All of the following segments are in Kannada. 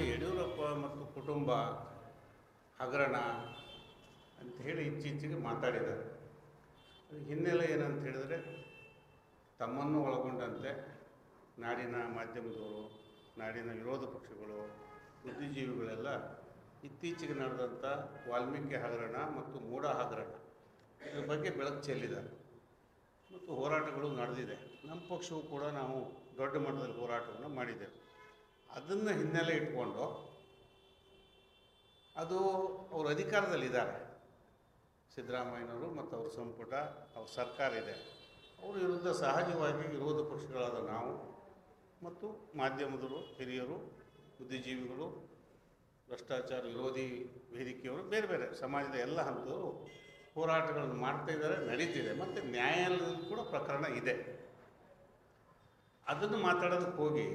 ಯಡಿಯೂರಪ್ಪ ಮತ್ತು ಕುಟುಂಬ ಹಗರಣ ಅಂತ ಹೇಳಿ ಇತ್ತೀಚೆಗೆ ಮಾತಾಡಿದ್ದಾರೆ. ಅದಕ್ಕೆ ಹಿನ್ನೆಲೆ ಏನಂತ ಹೇಳಿದರೆ, ತಮ್ಮನ್ನು ಒಳಗೊಂಡಂತೆ ನಾಡಿನ ಮಾಧ್ಯಮದವರು, ನಾಡಿನ ವಿರೋಧ ಪಕ್ಷಗಳು, ಬುದ್ಧಿಜೀವಿಗಳೆಲ್ಲ ಇತ್ತೀಚೆಗೆ ನಡೆದಂಥ ವಾಲ್ಮೀಕಿ ಹಗರಣ ಮತ್ತು ಮೂಢ ಹಗರಣ ಇದ್ರ ಬಗ್ಗೆ ಬೆಳಕು ಚೆಲ್ಲಿದ್ದಾರೆ ಮತ್ತು ಹೋರಾಟಗಳು ನಡೆದಿದೆ. ನಮ್ಮ ಪಕ್ಷವೂ ಕೂಡ ನಾವು ದೊಡ್ಡ ಮಟ್ಟದಲ್ಲಿ ಹೋರಾಟವನ್ನು ಮಾಡಿದ್ದೇವೆ. ಅದನ್ನು ಹಿನ್ನೆಲೆ ಇಟ್ಕೊಂಡು ಅದು ಅವರು ಅಧಿಕಾರದಲ್ಲಿದ್ದಾರೆ, ಸಿದ್ದರಾಮಯ್ಯನವರು ಮತ್ತು ಅವ್ರ ಸಂಪುಟ, ಅವ್ರ ಸರ್ಕಾರ ಇದೆ. ಅವ್ರ ವಿರುದ್ಧ ಸಹಜವಾಗಿ ವಿರೋಧ ಪಕ್ಷಗಳಾದ ನಾವು ಮತ್ತು ಮಾಧ್ಯಮದವರು, ಹಿರಿಯರು, ಬುದ್ಧಿಜೀವಿಗಳು, ಭ್ರಷ್ಟಾಚಾರ ವಿರೋಧಿ ವೇದಿಕೆಯವರು, ಬೇರೆ ಬೇರೆ ಸಮಾಜದ ಎಲ್ಲ ಹಂತದವರು ಹೋರಾಟಗಳನ್ನು ಮಾಡ್ತಾ ಇದ್ದಾರೆ, ನಡೀತಿದೆ. ಮತ್ತು ನ್ಯಾಯಾಲಯದಲ್ಲಿ ಕೂಡ ಪ್ರಕರಣ ಇದೆ. ಅದನ್ನು ಮಾತಾಡೋದಕ್ಕೆ ಹೋಗಿ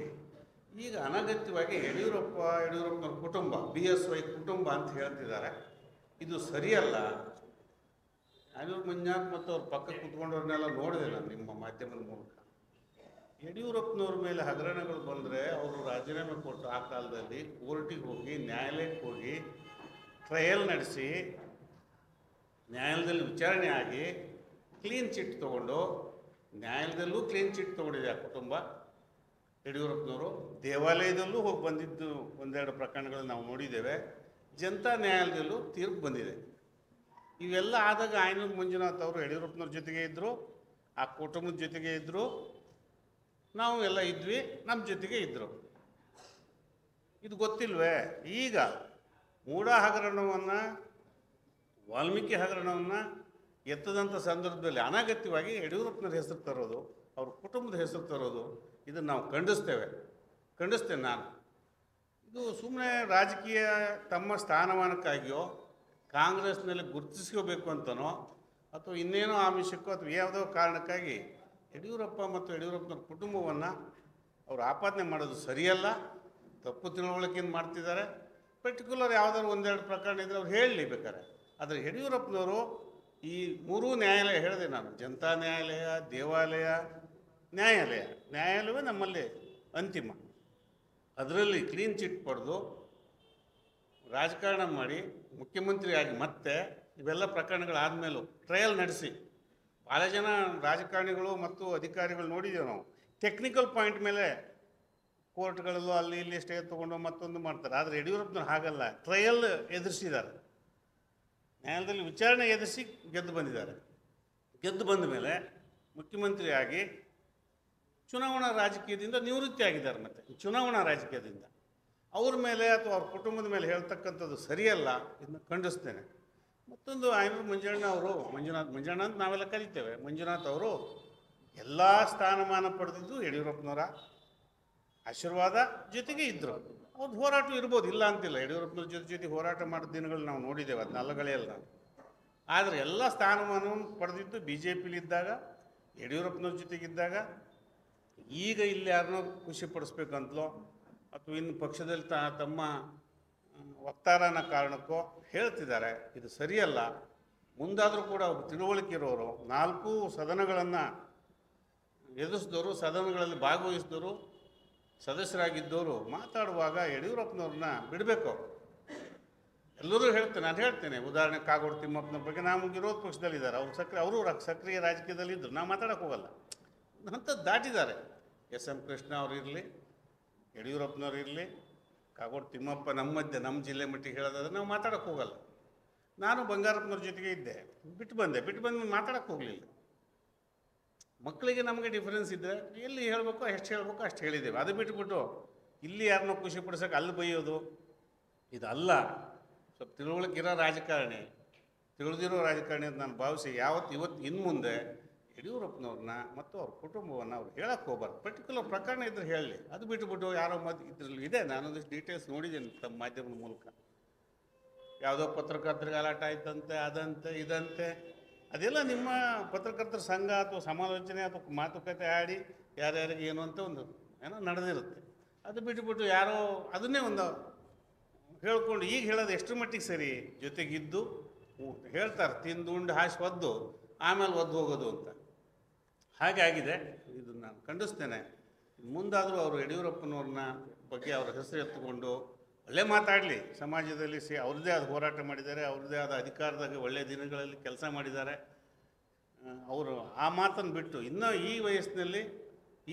ಈಗ ಅನಗತ್ಯವಾಗಿ ಯಡಿಯೂರಪ್ಪನವ್ರ ಕುಟುಂಬ, BSY ಕುಟುಂಬ ಅಂತ ಹೇಳ್ತಿದ್ದಾರೆ. ಇದು ಸರಿಯಲ್ಲ. ಆನೂರು ಮಂಜುನಾಥ್ ಮತ್ತು ಅವ್ರ ಪಕ್ಕ ಕೂತ್ಕೊಂಡವ್ರನ್ನೆಲ್ಲ ನೋಡಿದೆ ನಾನು ನಿಮ್ಮ ಮಾಧ್ಯಮದ ಮೂಲಕ. ಯಡಿಯೂರಪ್ಪನವ್ರ ಮೇಲೆ ಹಗರಣಗಳು ಬಂದರೆ ಅವರು ರಾಜೀನಾಮೆ ಕೊಟ್ಟು ಆ ಕಾಲದಲ್ಲಿ ಕೋರ್ಟಿಗೆ ಹೋಗಿ, ನ್ಯಾಯಾಲಯಕ್ಕೆ ಹೋಗಿ, ಟ್ರಯಲ್ ನಡೆಸಿ, ನ್ಯಾಯಾಲಯದಲ್ಲಿ ವಿಚಾರಣೆ ಆಗಿ ಕ್ಲೀನ್ ಚಿಟ್ ತೊಗೊಂಡು, ನ್ಯಾಯಾಲಯದಲ್ಲೂ ಕ್ಲೀನ್ ಚಿಟ್ ತೊಗೊಂಡಿದೆ ಆ ಕುಟುಂಬ. ಯಡಿಯೂರಪ್ಪನವರು ದೇವಾಲಯದಲ್ಲೂ ಹೋಗಿ ಬಂದಿದ್ದು ಒಂದೆರಡು ಪ್ರಕರಣಗಳನ್ನು ನಾವು ನೋಡಿದ್ದೇವೆ. ಜನತಾ ನ್ಯಾಯಾಲಯದಲ್ಲೂ ತೀರ್ಪು ಬಂದಿದೆ. ಇವೆಲ್ಲ ಆದಾಗ ಆನೂರು ಮಂಜುನಾಥ್ ಅವರು ಯಡಿಯೂರಪ್ಪನವ್ರ ಜೊತೆಗೆ ಇದ್ದರು, ಆ ಕುಟುಂಬದ ಜೊತೆಗೆ ಇದ್ದರು, ನಾವು ಎಲ್ಲ ಇದ್ವಿ, ನಮ್ಮ ಜೊತೆಗೆ ಇದ್ದರು. ಇದು ಗೊತ್ತಿಲ್ವೇ? ಈಗ ಮೂಢ ಹಗರಣವನ್ನು, ವಾಲ್ಮೀಕಿ ಹಗರಣವನ್ನು ಎತ್ತದಂಥ ಸಂದರ್ಭದಲ್ಲಿ ಅನಗತ್ಯವಾಗಿ ಯಡಿಯೂರಪ್ಪನವ್ರ ಹೆಸರು ತರೋದು, ಅವ್ರ ಕುಟುಂಬದ ಹೆಸರು ತರೋದು, ಇದನ್ನು ನಾವು ಖಂಡಿಸ್ತೇನೆ ನಾನು. ಇದು ಸುಮ್ಮನೆ ರಾಜಕೀಯ ತಮ್ಮ ಸ್ಥಾನಮಾನಕ್ಕಾಗಿಯೋ, ಕಾಂಗ್ರೆಸ್ನಲ್ಲಿ ಗುರುತಿಸ್ಕೋಬೇಕು ಅಂತನೋ, ಅಥವಾ ಇನ್ನೇನೋ ಆಮಿಷಕ್ಕೋ, ಅಥವಾ ಯಾವುದೋ ಕಾರಣಕ್ಕಾಗಿ ಯಡಿಯೂರಪ್ಪ ಮತ್ತು ಯಡಿಯೂರಪ್ಪನವ್ರ ಕುಟುಂಬವನ್ನು ಅವರು ಆಪಾದನೆ ಮಾಡೋದು ಸರಿಯಲ್ಲ. ತಪ್ಪು ತಿಳುವಳಿಕೆಯನ್ನು ಮಾಡ್ತಿದ್ದಾರೆ. ಪರ್ಟಿಕ್ಯುಲರ್ ಯಾವುದಾದ್ರು ಒಂದೆರಡು ಪ್ರಕರಣ ಇದ್ದರೆ ಅವ್ರು ಹೇಳಲಿ ಬೇಕಾರೆ. ಆದರೆ ಯಡಿಯೂರಪ್ಪನವರು ಈ ಮೂರೂ ನ್ಯಾಯಾಲಯ ಹೇಳಿದೆ ನಾನು, ಜನತಾ ನ್ಯಾಯಾಲಯ, ದೇವಾಲಯ, ನ್ಯಾಯಾಲಯವೇ ನಮ್ಮಲ್ಲಿ ಅಂತಿಮ. ಅದರಲ್ಲಿ ಕ್ಲೀನ್ ಚಿಟ್ ಪಡೆದು ರಾಜಕಾರಣ ಮಾಡಿ ಮುಖ್ಯಮಂತ್ರಿಯಾಗಿ ಮತ್ತೆ ಇವೆಲ್ಲ ಪ್ರಕರಣಗಳಾದಮೇಲೂ ಟ್ರಯಲ್ ನಡೆಸಿ, ಭಾಳ ಜನ ರಾಜಕಾರಣಿಗಳು ಮತ್ತು ಅಧಿಕಾರಿಗಳು ನೋಡಿದ್ದೇವೆ ನಾವು, ಟೆಕ್ನಿಕಲ್ ಪಾಯಿಂಟ್ ಮೇಲೆ ಕೋರ್ಟ್ಗಳಲ್ಲೂ ಅಲ್ಲಿ ಇಲ್ಲಿ ಸ್ಟೇ ತೊಗೊಂಡು ಮತ್ತೊಂದು ಮಾಡ್ತಾರೆ. ಆದರೆ ಯಡಿಯೂರಪ್ಪನವ್ರು ಹಾಗಲ್ಲ, ಟ್ರಯಲ್ ಎದುರಿಸಿದ್ದಾರೆ, ನ್ಯಾಯಾಲಯದಲ್ಲಿ ವಿಚಾರಣೆ ಎದುರಿಸಿ ಗೆದ್ದು ಬಂದಿದ್ದಾರೆ. ಗೆದ್ದು ಬಂದ ಮೇಲೆ ಮುಖ್ಯಮಂತ್ರಿಯಾಗಿ ಚುನಾವಣಾ ರಾಜಕೀಯದಿಂದ ನಿವೃತ್ತಿ ಆಗಿದ್ದಾರೆ. ಮತ್ತು ಚುನಾವಣಾ ರಾಜಕೀಯದಿಂದ ಅವ್ರ ಮೇಲೆ ಅಥವಾ ಅವ್ರ ಕುಟುಂಬದ ಮೇಲೆ ಹೇಳ್ತಕ್ಕಂಥದ್ದು ಸರಿಯಲ್ಲ. ಇದನ್ನು ಖಂಡಿಸ್ತೇನೆ. ಮತ್ತೊಂದು ಆನೂರು ಮಂಜುನಾಥ್ ಅಂತ ನಾವೆಲ್ಲ ಕರಿತೇವೆ. ಮಂಜುನಾಥ್ ಅವರು ಎಲ್ಲ ಸ್ಥಾನಮಾನ ಪಡೆದಿದ್ದು ಯಡಿಯೂರಪ್ಪನವರ ಆಶೀರ್ವಾದ ಜೊತೆಗೆ ಇದ್ದರು. ಅವ್ರದ್ದು ಹೋರಾಟ ಇರ್ಬೋದು, ಇಲ್ಲ ಅಂತಿಲ್ಲ. ಯಡಿಯೂರಪ್ಪನವ್ರ ಜೊತೆ ಹೋರಾಟ ಮಾಡಿದ ದಿನಗಳು ನಾವು ನೋಡಿದ್ದೇವೆ, ಅದನ್ನ ಅಲ್ಲಗಳೆಯಲ್ಲ. ಆದರೆ ಎಲ್ಲ ಸ್ಥಾನಮಾನವನ್ನು ಪಡೆದಿದ್ದು BJPಲಿದ್ದಾಗ, ಯಡಿಯೂರಪ್ಪನವ್ರ ಜೊತೆಗಿದ್ದಾಗ. ಈಗ ಇಲ್ಲಿ ಯಾರನ್ನೋ ಖುಷಿಪಡಿಸ್ಬೇಕಂತಲೋ ಅಥವಾ ಇನ್ನು ಪಕ್ಷದಲ್ಲಿ ತಮ್ಮ ವಕ್ತಾರನ ಕಾರಣಕ್ಕೋ ಹೇಳ್ತಿದ್ದಾರೆ. ಇದು ಸರಿಯಲ್ಲ. ಮುಂದಾದರೂ ಕೂಡ ಒಬ್ಬ ತಿಳುವಳಿಕೆ ಇರೋರು, 4 ಸದನಗಳನ್ನು ಎದುರಿಸಿದವರು, ಸದನಗಳಲ್ಲಿ ಭಾಗವಹಿಸಿದವರು, ಸದಸ್ಯರಾಗಿದ್ದವರು ಮಾತಾಡುವಾಗ ಯಡಿಯೂರಪ್ಪನವ್ರನ್ನ ಬಿಡಬೇಕು. ಎಲ್ಲರೂ ನಾನು ಹೇಳ್ತೇನೆ. ಉದಾಹರಣೆ ಕಾಗೋಡು ತಿಮ್ಮಪ್ಪನ ಬಗ್ಗೆ ನಾವು ವಿರೋಧ ಪಕ್ಷದಲ್ಲಿದ್ದಾರೆ, ಅವರು ಸಕ್ರಿಯ ರಾಜಕೀಯದಲ್ಲಿದ್ದರು, ನಾವು ಮಾತಾಡೋಕ್ಕೆ ಹೋಗಲ್ಲ. ಅಂಥದ್ದು ದಾಟಿದ್ದಾರೆ. SM ಕೃಷ್ಣ ಅವರು ಇರಲಿ, ಯಡಿಯೂರಪ್ಪನವ್ರು ಇರಲಿ, ಕಾಗೋಡು ತಿಮ್ಮಪ್ಪ ನಮ್ಮ ಜಿಲ್ಲೆ ಮಟ್ಟಿಗೆ ಹೇಳೋದಾದ್ರೆ ನಾವು ಮಾತಾಡೋಕ್ಕೆ ಹೋಗಲ್ಲ. ನಾನು ಬಂಗಾರಪ್ಪನವ್ರ ಜೊತೆಗೆ ಇದ್ದೆ, ಬಿಟ್ಟು ಬಂದು ಮಾತಾಡೋಕ್ಕೆ ಹೋಗಲಿಲ್ಲ. ಮಕ್ಕಳಿಗೆ ನಮಗೆ ಡಿಫ್ರೆನ್ಸ್ ಇದ್ದರೆ ಎಲ್ಲಿ ಹೇಳಬೇಕು, ಎಷ್ಟು ಹೇಳಬೇಕು ಅಷ್ಟು ಹೇಳಿದ್ದೇವೆ. ಅದು ಬಿಟ್ಟುಬಿಟ್ಟು ಇಲ್ಲಿ ಯಾರನ್ನೋ ಖುಷಿ ಪಡಿಸೋಕೆ ಅಲ್ಲಿ ಬೈಯೋದು ಇದಲ್ಲ. ಸ್ವಲ್ಪ ತಿಳುವಳಿಕೆ ರಾಜಕಾರಣಿ, ತಿಳಿದಿರೋ ರಾಜಕಾರಣಿ ಅಂತ ನಾನು ಭಾವಿಸಿ ಇವತ್ತು ಇನ್ನು ಮುಂದೆ ಯಡಿಯೂರಪ್ಪನವ್ರನ್ನ ಮತ್ತು ಅವ್ರ ಕುಟುಂಬವನ್ನು ಅವ್ರು ಹೇಳಕ್ಕೆ ಹೋಗ್ಬಾರ್ದು. ಪರ್ಟಿಕ್ಯುಲರ್ ಪ್ರಕರಣ ಇದ್ರೆ ಹೇಳಲಿ. ಅದು ಬಿಟ್ಟುಬಿಟ್ಟು ಯಾರೋ ಇದರಲ್ಲಿ ಇದೆ, ನಾನೊಂದಿಷ್ಟು ಡೀಟೇಲ್ಸ್ ನೋಡಿದ್ದೀನಿ ತಮ್ಮ ಮಾಧ್ಯಮದ ಮೂಲಕ. ಯಾವುದೋ ಪತ್ರಕರ್ತರಿಗೆ ಗಲಾಟೆ ಆಯ್ತಂತೆ, ಅದಂತೆ ಇದಂತೆ. ಅದೆಲ್ಲ ನಿಮ್ಮ ಪತ್ರಕರ್ತರ ಸಂಘ ಅಥವಾ ಸಮಾಲೋಚನೆ ಅಥವಾ ಮಾತುಕತೆ ಆಡಿ ಯಾರ್ಯಾರಿಗೆ ಏನು ಅಂತ ಒಂದು ಏನೋ ನಡೆದಿರುತ್ತೆ. ಅದು ಬಿಟ್ಟುಬಿಟ್ಟು ಯಾರೋ ಅದನ್ನೇ ಒಂದು ಹೇಳ್ಕೊಂಡು ಈಗ ಹೇಳೋದು ಎಷ್ಟರ ಮಟ್ಟಿಗೆ ಸರಿ? ಜೊತೆಗಿದ್ದು ಹೇಳ್ತಾರೆ, ತಿಂದು ಉಂಡು ಹಾಸಿ ಒದ್ದು ಆಮೇಲೆ ಒದ್ದು ಹೋಗೋದು ಅಂತ. ಹಾಗೆ ಆಗಿದೆ. ಇದನ್ನು ನಾನು ಖಂಡಿಸ್ತೇನೆ. ಮುಂದಾದರೂ ಅವರು ಯಡಿಯೂರಪ್ಪನವ್ರನ್ನ ಬಗ್ಗೆ ಅವರ ಹೆಸರು ಎತ್ತುಕೊಂಡು ಒಳ್ಳೆ ಮಾತಾಡಲಿ, ಸಮಾಜದಲ್ಲಿ ಅವ್ರದ್ದೇ ಆದ ಹೋರಾಟ ಮಾಡಿದ್ದಾರೆ, ಅವ್ರದ್ದೇ ಆದ ಅಧಿಕಾರದಾಗ ಒಳ್ಳೆಯ ದಿನಗಳಲ್ಲಿ ಕೆಲಸ ಮಾಡಿದ್ದಾರೆ. ಅವರು ಆ ಮಾತನ್ನು ಬಿಟ್ಟು ಇನ್ನೂ ಈ ವಯಸ್ಸಿನಲ್ಲಿ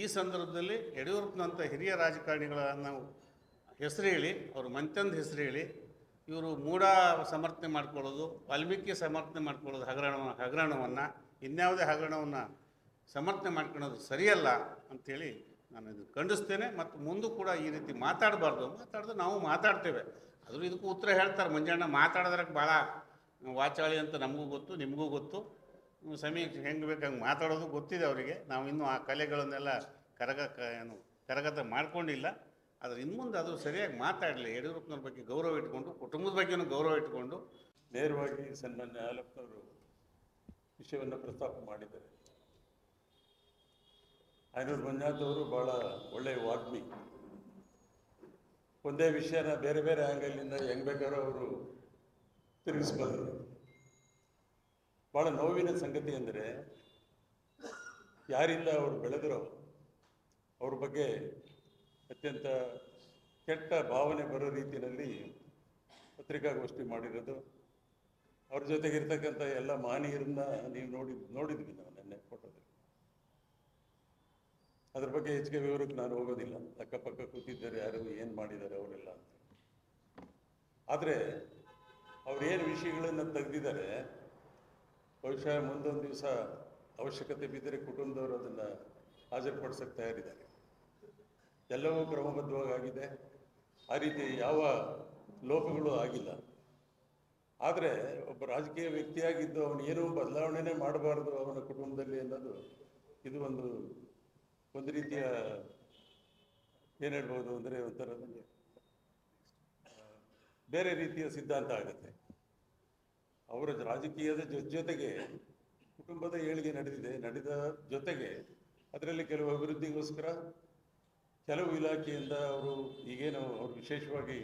ಈ ಸಂದರ್ಭದಲ್ಲಿ ಯಡಿಯೂರಪ್ಪನಂಥ ಹಿರಿಯ ರಾಜಕಾರಣಿಗಳನ್ನು ಹೆಸರು ಹೇಳಿ, ಅವರು ಮಂತ್ಯಂದ ಹೆಸರು ಹೇಳಿ, ಇವರು ಮೂಢ ಸಮರ್ಥನೆ ಮಾಡ್ಕೊಳ್ಳೋದು, ವಾಲ್ಮೀಕಿ ಸಮರ್ಥನೆ ಮಾಡ್ಕೊಳ್ಳೋದು, ಹಗರಣವನ್ನು ಇನ್ಯಾವುದೇ ಹಗರಣವನ್ನು ಸಮರ್ಥನೆ ಮಾಡ್ಕೊಳ್ಳೋದು ಸರಿಯಲ್ಲ ಅಂಥೇಳಿ ನಾನು ಇದು ಖಂಡಿಸ್ತೇನೆ. ಮತ್ತು ಮುಂದೂ ಕೂಡ ಈ ರೀತಿ ಮಾತಾಡಿದ್ರೆ ನಾವು ಮಾತಾಡ್ತೇವೆ. ಆದರೂ ಇದಕ್ಕೂ ಉತ್ತರ ಹೇಳ್ತಾರೆ, ಮಂಜಣ್ಣ ಮಾತಾಡೋದ್ರಕ್ಕೆ ಭಾಳ ವಾಚಾಳಿ ಅಂತ ನಮಗೂ ಗೊತ್ತು, ನಿಮಗೂ ಗೊತ್ತು. ಸಮೀಕ್ಷೆ ಹೆಂಗೆ ಬೇಕು ಹಂಗೆ ಮಾತಾಡೋದು ಗೊತ್ತಿದೆ ಅವರಿಗೆ. ನಾವು ಇನ್ನೂ ಆ ಕಲೆಗಳನ್ನೆಲ್ಲ ಕರಗತ ಮಾಡ್ಕೊಂಡಿಲ್ಲ. ಆದರೆ ಇನ್ನು ಮುಂದೆ ಅದು ಸರಿಯಾಗಿ ಮಾತಾಡಲಿ, ಯಡಿಯೂರಪ್ಪನವ್ರ ಬಗ್ಗೆ ಗೌರವ ಇಟ್ಕೊಂಡು, ಕುಟುಂಬದ ಬಗ್ಗೆನೂ ಗೌರವ ಇಟ್ಕೊಂಡು. ನೇರವಾಗಿ ಸನ್ಮಾನ್ಯ ಹಾಲಪ್ಪನವರು ವಿಷಯವನ್ನು ಪ್ರಸ್ತಾಪ ಮಾಡಿದ್ದಾರೆ. ಆಯನೂರು ಮಂಜುನಾಥ್ ಅವರು ಭಾಳ ಒಳ್ಳೆಯ ವಾಗ್ಮಿ. ಒಂದೇ ವಿಷಯನ ಬೇರೆ ಬೇರೆ ಆ್ಯಂಗಲಿಂದ ಹೆಂಗೆ ಬೇಕಾದ್ರೂ ಅವರು ತಿರುಗಿಸ್ಬಲ್ಲರು. ಭಾಳ ನೋವಿನ ಸಂಗತಿ ಅಂದರೆ, ಯಾರಿಂದ ಅವರು ಬೆಳೆದರೋ ಅವ್ರ ಬಗ್ಗೆ ಅತ್ಯಂತ ಕೆಟ್ಟ ಭಾವನೆ ಬರೋ ರೀತಿಯಲ್ಲಿ ಪತ್ರಿಕಾಗೋಷ್ಠಿ ಮಾಡಿರೋದು. ಅವ್ರ ಜೊತೆಗಿರ್ತಕ್ಕಂಥ ಎಲ್ಲ ಮಹನೀಯರನ್ನ ನೀವು ನೋಡಿದ್ವಿ ನಾವು ನೆನ್ನೆ ಫೋಟೋದಲ್ಲಿ. ಅದ್ರ ಬಗ್ಗೆ ಹೆಚ್ಚಿಗೆ ವಿವರಕ್ಕೆ ನಾನು ಹೋಗೋದಿಲ್ಲ, ಅಕ್ಕಪಕ್ಕ ಕೂತಿದ್ದಾರೆ ಯಾರು ಏನು ಮಾಡಿದ್ದಾರೆ ಅವರೆಲ್ಲ ಅಂತ. ಆದರೆ ಅವ್ರೇನು ವಿಷಯಗಳನ್ನು ತೆಗೆದಿದ್ದಾರೆ, ಬಹುಶಃ ಮುಂದೊಂದು ದಿವಸ ಅವಶ್ಯಕತೆ ಬಿದ್ದರೆ ಕುಟುಂಬದವರು ಅದನ್ನು ಹಾಜರುಪಡಿಸೋಕ್ಕೆ ತಯಾರಿದ್ದಾರೆ. ಎಲ್ಲವೂ ಕ್ರಮಬದ್ಧವಾಗಿದೆ, ಆ ರೀತಿ ಯಾವ ಲೋಪಗಳು ಆಗಿಲ್ಲ. ಆದರೆ ಒಬ್ಬ ರಾಜಕೀಯ ವ್ಯಕ್ತಿಯಾಗಿದ್ದು ಅವನು ಏನೂ ಬದಲಾವಣೆನೇ ಮಾಡಬಾರ್ದು ಅವನ ಕುಟುಂಬದಲ್ಲಿ ಅನ್ನೋದು ಇದು ಒಂದು ರೀತಿಯ ಏನು ಹೇಳ್ಬೋದು ಅಂದರೆ ಒಂಥರ ಬೇರೆ ರೀತಿಯ ಸಿದ್ಧಾಂತ ಆಗುತ್ತೆ. ಅವರ ರಾಜಕೀಯದ ಜೊತೆಗೆ ಕುಟುಂಬದ ಏಳಿಗೆ ನಡೆದ ಜೊತೆಗೆ ಅದರಲ್ಲಿ ಕೆಲವು ಅಭಿವೃದ್ಧಿಗೋಸ್ಕರ ಕೆಲವು ಇಲಾಖೆಯಿಂದ ಅವರು ಈಗೇನು ಅವರು ವಿಶೇಷವಾಗಿ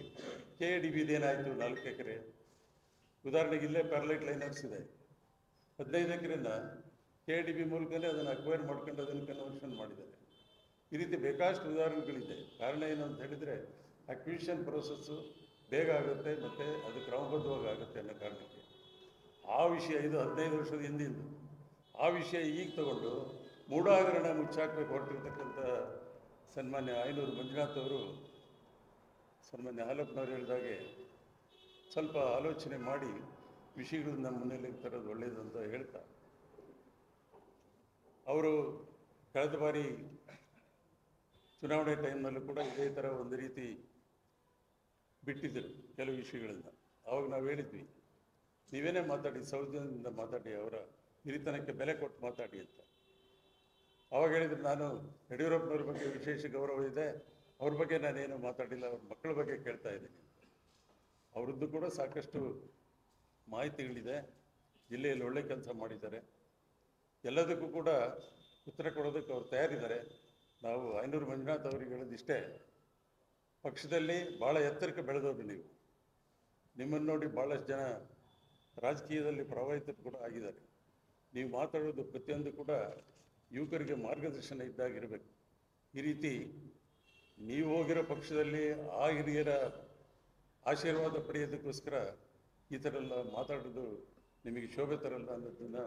KDB ಏನಾಯಿತು 4 ಎಕರೆ, ಉದಾಹರಣೆಗೆ ಇಲ್ಲೇ ಪ್ಯಾರಲೈಟ್ ಲೈನರ್ಸ್ ಇದೆ, 15 ಎಕರೆನ KDB ಮೂಲಕನೇ ಅದನ್ನು ಅಕ್ವೈರ್ ಮಾಡ್ಕೊಂಡು ಅದನ್ನು ಕನ್ವರ್ಷನ್ ಮಾಡಿದ್ದಾರೆ. ಈ ರೀತಿ ಬೇಕಾದಷ್ಟು ಉದಾಹರಣೆಗಳಿದೆ. ಕಾರಣ ಏನು ಅಂತ ಹೇಳಿದರೆ, ಅಕ್ವಿಷನ್ ಪ್ರೋಸೆಸ್ಸು ಬೇಗ ಆಗುತ್ತೆ ಮತ್ತು ಅದು ಕ್ರಮಬದ್ಧವಾಗಿ ಆಗುತ್ತೆ ಅನ್ನೋ ಕಾರಣಕ್ಕೆ ಆ ವಿಷಯ, ಇದು 15 ವರ್ಷದ ಹಿಂದಿಂದು ಆ ವಿಷಯ ಈಗ ತಗೊಂಡು ಮೂಢ ಹಗರಣ ಮುಚ್ಚಾಕಬೇಕು ಹೊರಟಿರ್ತಕ್ಕಂಥ ಸನ್ಮಾನ್ಯ ಆಯನೂರು ಮಂಜುನಾಥ್ ಅವರು ಸನ್ಮಾನ್ಯ ಹಾಲಪ್ಪನವ್ರು ಹೇಳಿದಾಗೆ ಸ್ವಲ್ಪ ಆಲೋಚನೆ ಮಾಡಿ ವಿಷಯಗಳನ್ನ ನಮ್ಮ ಮುನ್ನೆಲೆಗೆ ತರೋದು ಒಳ್ಳೆಯದು ಅಂತ ಹೇಳ್ತಾ, ಅವರು ಕಳೆದ ಬಾರಿ ಚುನಾವಣೆ ಟೈಮ್ನಲ್ಲೂ ಕೂಡ ಇದೇ ಥರ ಒಂದು ರೀತಿ ಬಿಟ್ಟಿದ್ದರು ಕೆಲವು ವಿಷಯಗಳನ್ನ. ಆವಾಗ ನಾವು ಹೇಳಿದ್ವಿ, ನೀವೇನೇ ಮಾತಾಡಿ ಸೌಜನ್ಯದಿಂದ ಮಾತಾಡಿ, ಅವರ ಹಿರಿತನಕ್ಕೆ ಬೆಲೆ ಕೊಟ್ಟು ಮಾತಾಡಿ ಅಂತ. ಆವಾಗ ಹೇಳಿದ್ರು, ನಾನು ಯಡಿಯೂರಪ್ಪನವ್ರ ಬಗ್ಗೆ ವಿಶೇಷ ಗೌರವ ಇದೆ, ಅವ್ರ ಬಗ್ಗೆ ನಾನೇನು ಮಾತಾಡಿಲ್ಲ, ಅವ್ರ ಮಕ್ಕಳ ಬಗ್ಗೆ ಕೇಳ್ತಾ ಇದ್ದೀನಿ. ಅವರದ್ದು ಕೂಡ ಸಾಕಷ್ಟು ಮಾಹಿತಿಗಳಿದೆ, ಜಿಲ್ಲೆಯಲ್ಲಿ ಒಳ್ಳೆ ಕೆಲಸ ಮಾಡಿದ್ದಾರೆ, ಎಲ್ಲದಕ್ಕೂ ಕೂಡ ಉತ್ತರ ಕೊಡೋದಕ್ಕೆ ಅವ್ರು ತಯಾರಿದ್ದಾರೆ. ನಾವು ಆಯನೂರು ಮಂಜುನಾಥ್ ಅವರಿಗೆ ಹೇಳೋದಿಷ್ಟೇ, ಪಕ್ಷದಲ್ಲಿ ಭಾಳ ಎತ್ತರಕ್ಕೆ ಬೆಳೆದವರು ನೀವು. ನಿಮ್ಮನ್ನು ನೋಡಿ ಭಾಳಷ್ಟು ಜನ ರಾಜಕೀಯದಲ್ಲಿ ಪ್ರಭಾವಿತರು ಕೂಡ ಆಗಿದ್ದಾರೆ. ನೀವು ಮಾತಾಡೋದು ಪ್ರತಿಯೊಂದು ಕೂಡ ಯುವಕರಿಗೆ ಮಾರ್ಗದರ್ಶನ ಇದ್ದಾಗಿರಬೇಕು. ಈ ರೀತಿ ನೀವು ಹೋಗಿರೋ ಪಕ್ಷದಲ್ಲಿ ಆ ಹಿರಿಯರ ಆಶೀರ್ವಾದ ಪಡೆಯೋದಕ್ಕೋಸ್ಕರ ಈ ಥರ ಎಲ್ಲ ಮಾತಾಡೋದು ನಿಮಗೆ ಶೋಭೆ ತರಲ್ಲ ಅನ್ನೋದನ್ನು